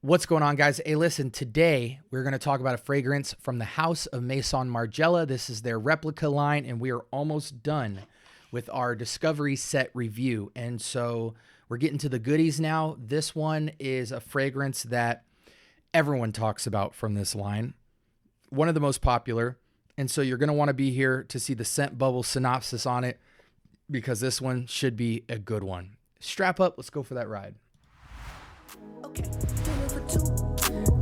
What's going on, guys? Hey, listen, today we're going to talk about a fragrance from the house of Maison Margiela. This is their replica line, and we are almost done with our Discovery set review. And so we're getting to the goodies now. This one is a fragrance that everyone talks about from this line, one of the most popular. And so you're going to want to be here to see the scent bubble synopsis on it, because this one should be a good one. Strap up. Let's go for that ride. Okay, dinner for two.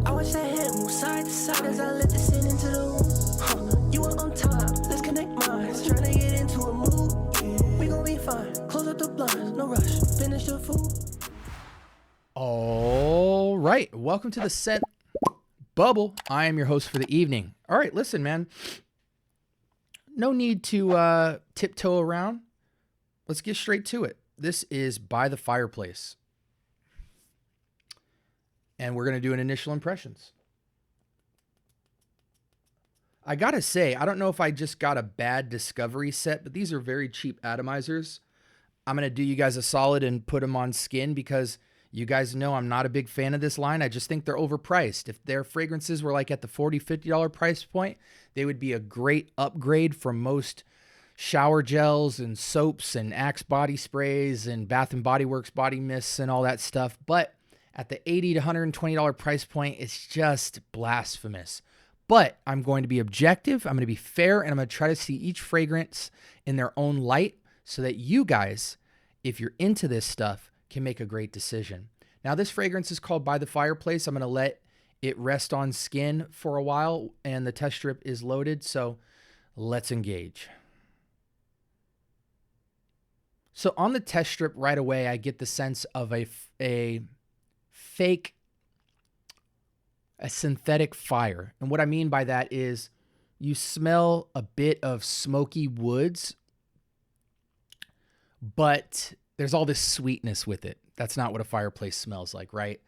I watch that head move side to side as I let the sin into the room. You are on top, let's connect minds. Trying to get into a mood. We gon' be fine. Close up the blinds, no rush. Finish the food. All right, welcome to the scent bubble. I am your host for the evening. All right, listen, man. No need to tiptoe around. Let's get straight to it. This is By the Fireplace. And we're going to do an initial impressions. I got to say, I don't know if I just got a bad Discovery set, but these are very cheap atomizers. I'm going to do you guys a solid and put them on skin because you guys know I'm not a big fan of this line. I just think they're overpriced. If their fragrances were like at the $40, $50 price point, they would be a great upgrade from most shower gels and soaps and Axe body sprays and Bath & Body Works body mists and all that stuff. But at the $80 to $120 price point, it's just blasphemous. But I'm going to be objective, I'm going to be fair, and I'm going to try to see each fragrance in their own light so that you guys, if you're into this stuff, can make a great decision. Now, this fragrance is called By the Fireplace. I'm going to let it rest on skin for a while, and the test strip is loaded, so let's engage. So on the test strip right away, I get the sense of a synthetic fire. And what I mean by that is you smell a bit of smoky woods, but there's all this sweetness with it. That's not what a fireplace smells like, right?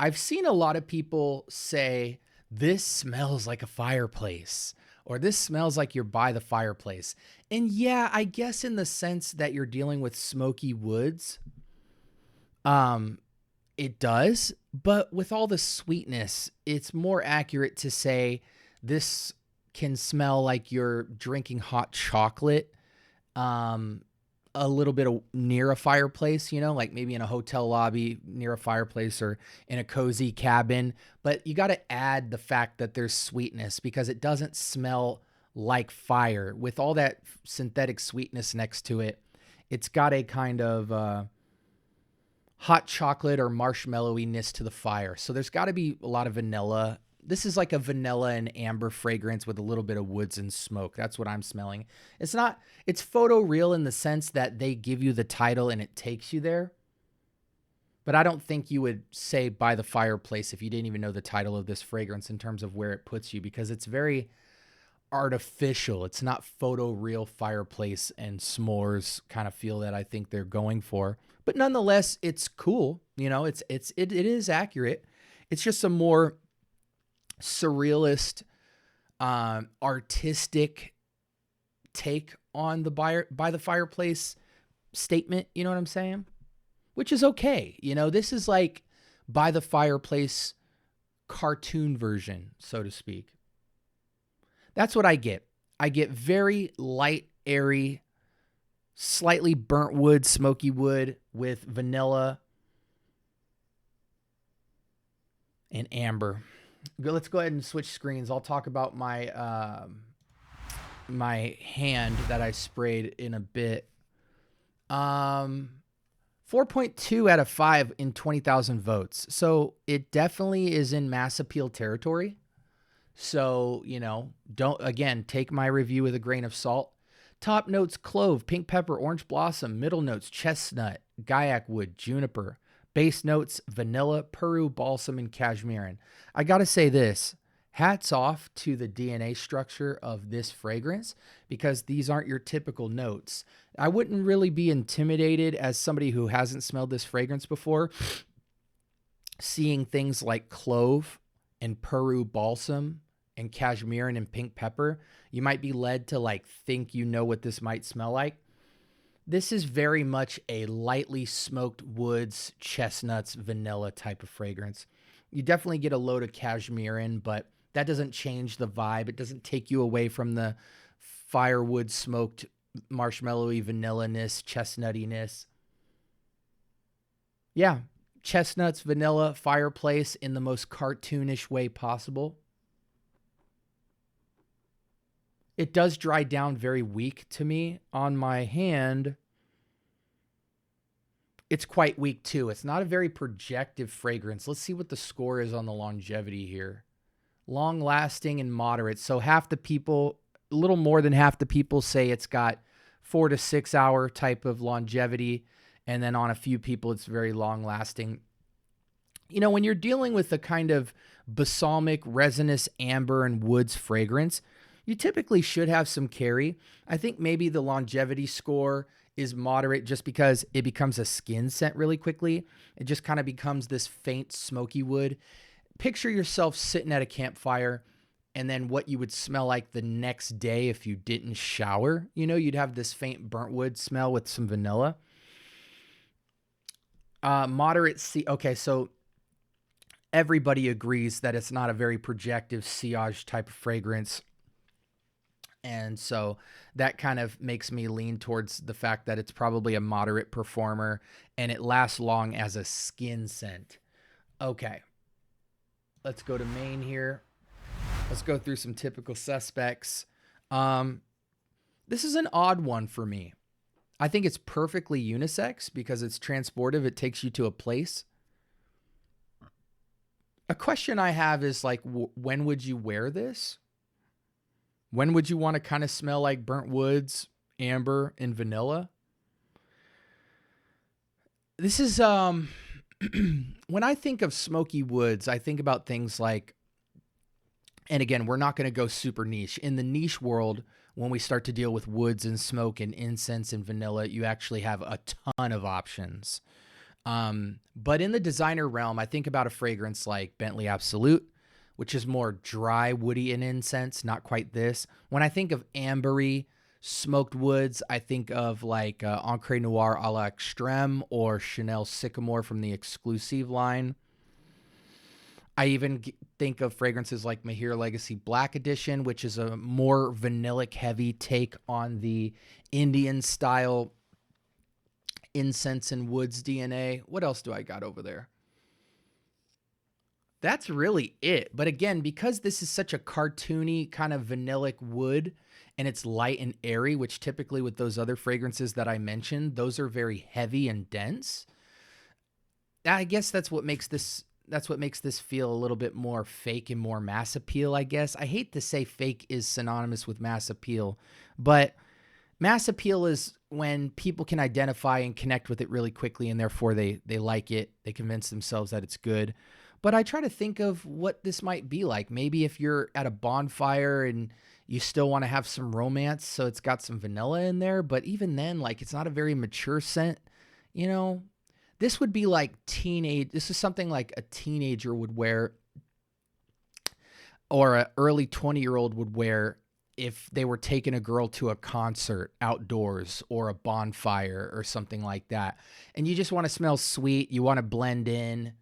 I've seen a lot of people say, this smells like a fireplace, or this smells like you're by the fireplace. And yeah, I guess in the sense that you're dealing with smoky woods, it does, but with all the sweetness, it's more accurate to say this can smell like you're drinking hot chocolate, a little bit near a fireplace, you know, like maybe in a hotel lobby near a fireplace or in a cozy cabin. But you got to add the fact that there's sweetness because it doesn't smell like fire. With all that synthetic sweetness next to it, it's got a kind of hot chocolate or marshmallowy-ness to the fire. So there's got to be a lot of vanilla. This is like a vanilla and amber fragrance with a little bit of woods and smoke. That's what I'm smelling. It's photoreal in the sense that they give you the title and it takes you there. But I don't think you would say By the Fireplace if you didn't even know the title of this fragrance in terms of where it puts you, because it's very artificial. It's not photoreal fireplace and s'mores kind of feel that I think they're going for. But nonetheless, it's cool. You know, it is accurate. It's just a more surrealist, artistic take on the by the fireplace statement. You know what I'm saying? Which is okay. You know, this is like By the Fireplace cartoon version, so to speak. That's what I get. I get very light, airy, slightly burnt wood, smoky wood with vanilla and amber. Let's go ahead and switch screens. I'll talk about my my hand that I sprayed in a bit. 4.2 out of 5 in 20,000 votes. So it definitely is in mass appeal territory. So, you know, take my review with a grain of salt. Top notes: clove, pink pepper, orange blossom. Middle notes: chestnut, guaiac wood, juniper. Base notes: vanilla, Peru, balsam, and cashmere. I got to say this, hats off to the DNA structure of this fragrance, because these aren't your typical notes. I wouldn't really be intimidated as somebody who hasn't smelled this fragrance before, seeing things like clove and Peru balsam and cashmere and pink pepper. You might be led to like think you know what this might smell like. This is very much a lightly smoked woods, chestnuts, vanilla type of fragrance. You definitely get a load of cashmere in, but that doesn't change the vibe. It doesn't take you away from the firewood smoked marshmallowy vanilla-ness, chestnuttiness. Yeah, chestnuts, vanilla, fireplace in the most cartoonish way possible. It does dry down very weak to me on my hand. It's quite weak too. It's not a very projective fragrance. Let's see what the score is on the longevity here. Long lasting and moderate. So half the people, a little more than half the people say it's got 4 to 6 hour type of longevity. And then on a few people, it's very long lasting. You know, when you're dealing with a kind of balsamic, resinous, amber, and woods fragrance, you typically should have some carry. I think maybe the longevity score is moderate just because it becomes a skin scent really quickly. It just kind of becomes this faint smoky wood. Picture yourself sitting at a campfire and then what you would smell like the next day if you didn't shower. You know, you'd have this faint burnt wood smell with some vanilla. Moderate okay, so everybody agrees that it's not a very projective sillage type of fragrance. And so that kind of makes me lean towards the fact that it's probably a moderate performer and it lasts long as a skin scent. Okay. Let's go to main here. Let's go through some typical suspects. This is an odd one for me. I think it's perfectly unisex because it's transportive. It takes you to a place. A question I have is like, when would you wear this? When would you want to kind of smell like burnt woods, amber, and vanilla? This is, when I think of smoky woods, I think about things like, and again, we're not going to go super niche. In the niche world, when we start to deal with woods and smoke and incense and vanilla, you actually have a ton of options. But in the designer realm, I think about a fragrance like Bentley Absolute, which is more dry, woody, and incense, not quite this. When I think of ambery, smoked woods, I think of like Encre Noir a la Extreme or Chanel Sycamore from the Exclusive line. I even think of fragrances like Mahir Legacy Black Edition, which is a more vanillic heavy take on the Indian style incense and woods DNA. What else do I got over there? That's really it. But again, because this is such a cartoony kind of vanillic wood and it's light and airy, which typically with those other fragrances that I mentioned, those are very heavy and dense. I guess that's what makes this feel a little bit more fake and more mass appeal, I guess. I hate to say fake is synonymous with mass appeal, but mass appeal is when people can identify and connect with it really quickly and therefore they like it. They convince themselves that it's good. But I try to think of what this might be like. Maybe if you're at a bonfire and you still want to have some romance, so it's got some vanilla in there, but even then, like, it's not a very mature scent, you know? This would be like this is something like a teenager would wear or an early 20-year-old would wear if they were taking a girl to a concert outdoors or a bonfire or something like that. And you just want to smell sweet. You want to blend in.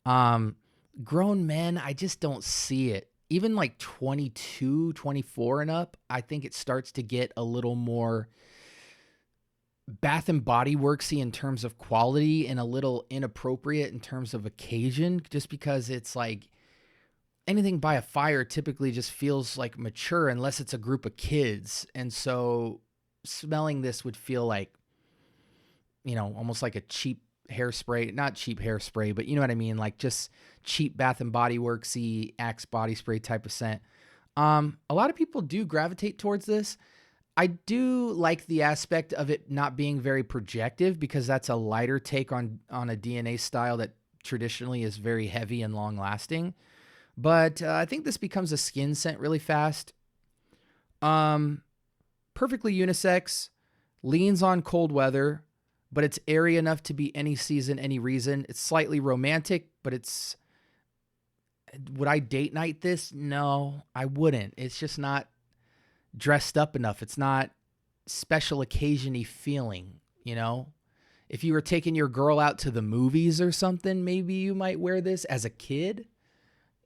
Grown men, I just don't see it. Even like 22, 24 and up, I think it starts to get a little more Bath and Body Worksy in terms of quality and a little inappropriate in terms of occasion, just because it's like anything by a fire typically just feels like mature unless it's a group of kids. And so smelling this would feel like, you know, almost like a cheap hairspray, not cheap hairspray, but you know what I mean? Like just cheap Bath and Body Worksy Axe body spray type of scent. A lot of people do gravitate towards this. I do like the aspect of it not being very projective because that's a lighter take on a DNA style that traditionally is very heavy and long lasting. But I think this becomes a skin scent really fast. Perfectly unisex, leans on cold weather, but it's airy enough to be any season, any reason. It's slightly romantic, but would I date night this? No, I wouldn't. It's just not dressed up enough. It's not special occasion-y feeling. you know? If you were taking your girl out to the movies or something, maybe you might wear this as a kid,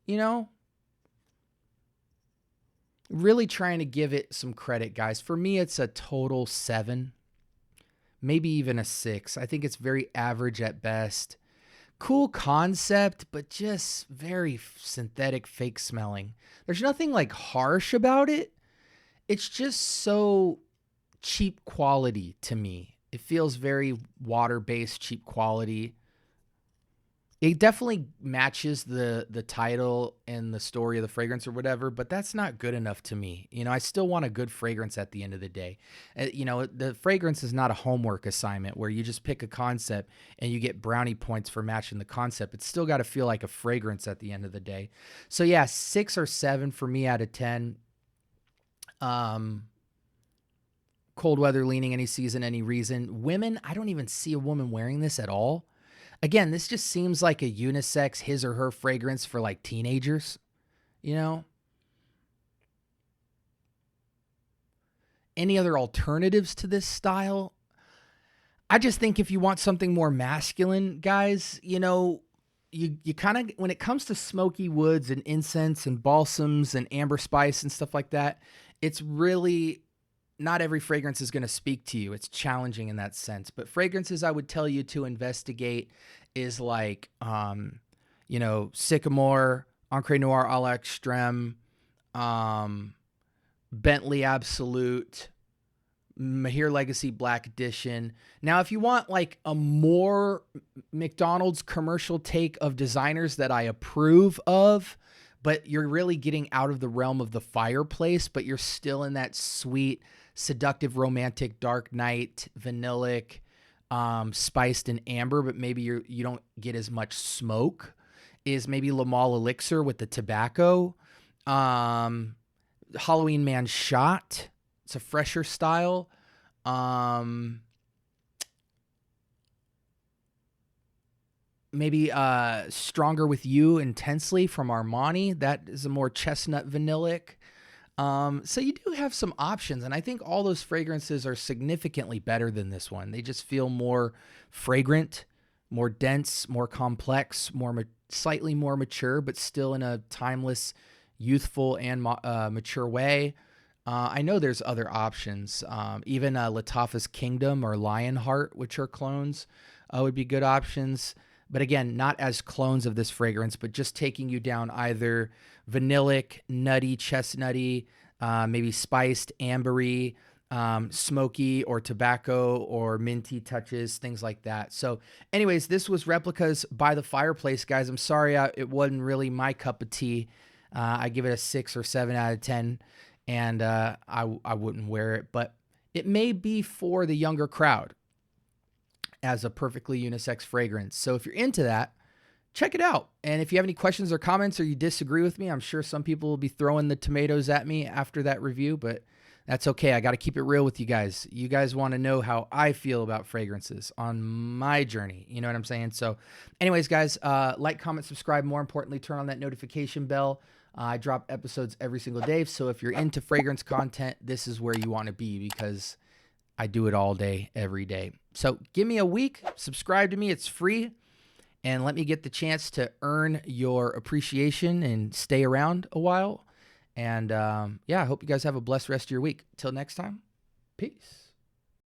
you know? Really trying to give it some credit, guys. For me, it's a total 7, maybe even a 6. I think it's very average at best. Cool concept, but just very synthetic, fake smelling. There's nothing like harsh about it. It's just so cheap quality to me. It feels very water-based, cheap quality. It definitely matches the title and the story of the fragrance or whatever, but that's not good enough to me. You know, I still want a good fragrance at the end of the day. You know, the fragrance is not a homework assignment where you just pick a concept and you get brownie points for matching the concept. It's still got to feel like a fragrance at the end of the day. So yeah, 6 or 7 for me out of 10. Cold weather leaning, any season, any reason. Women, I don't even see a woman wearing this at all. Again, this just seems like a unisex, his or her fragrance for like teenagers, you know? Any other alternatives to this style? I just think if you want something more masculine, guys, you know, you kind of, when it comes to smoky woods and incense and balsams and amber spice and stuff like that, it's really, not every fragrance is going to speak to you. It's challenging in that sense. But fragrances I would tell you to investigate is like, you know, Sycamore, Encre Noir à l'Extrême, Bentley Absolute, Mahir Legacy Black Edition. Now, if you want like a more McDonald's commercial take of designers that I approve of, but you're really getting out of the realm of the Fireplace, but you're still in that sweet, seductive, romantic, dark night, vanillic, spiced and amber, but maybe you don't get as much smoke, is maybe Le Male Elixir with the tobacco. Halloween Man Shot. It's a fresher style. Maybe Stronger With You Intensely from Armani. That is a more chestnut vanillic. So you do have some options, and I think all those fragrances are significantly better than this one. They just feel more fragrant, more dense, more complex, slightly more mature, but still in a timeless, youthful, and mature way. I know there's other options. Even Lattafa's Kingdom or Lionheart, which are clones, would be good options. But again, not as clones of this fragrance, but just taking you down either vanillic, nutty, chestnutty, maybe spiced, ambery, smoky, or tobacco, or minty touches, things like that. So anyways, this was Replicas by the Fireplace, guys. I'm sorry it wasn't really my cup of tea. I give it a 6 or 7 out of 10, and I wouldn't wear it, but it may be for the younger crowd as a perfectly unisex fragrance. So if you're into that, check it out. And if you have any questions or comments or you disagree with me, I'm sure some people will be throwing the tomatoes at me after that review, but that's okay. I got to keep it real with you guys. You guys want to know how I feel about fragrances on my journey. You know what I'm saying? So anyways, guys, like, comment, subscribe. More importantly, turn on that notification bell. I drop episodes every single day. So if you're into fragrance content, this is where you want to be, because I do it all day, every day. So give me a week, subscribe to me. It's free. And let me get the chance to earn your appreciation and stay around a while. And yeah, I hope you guys have a blessed rest of your week. Till next time, peace.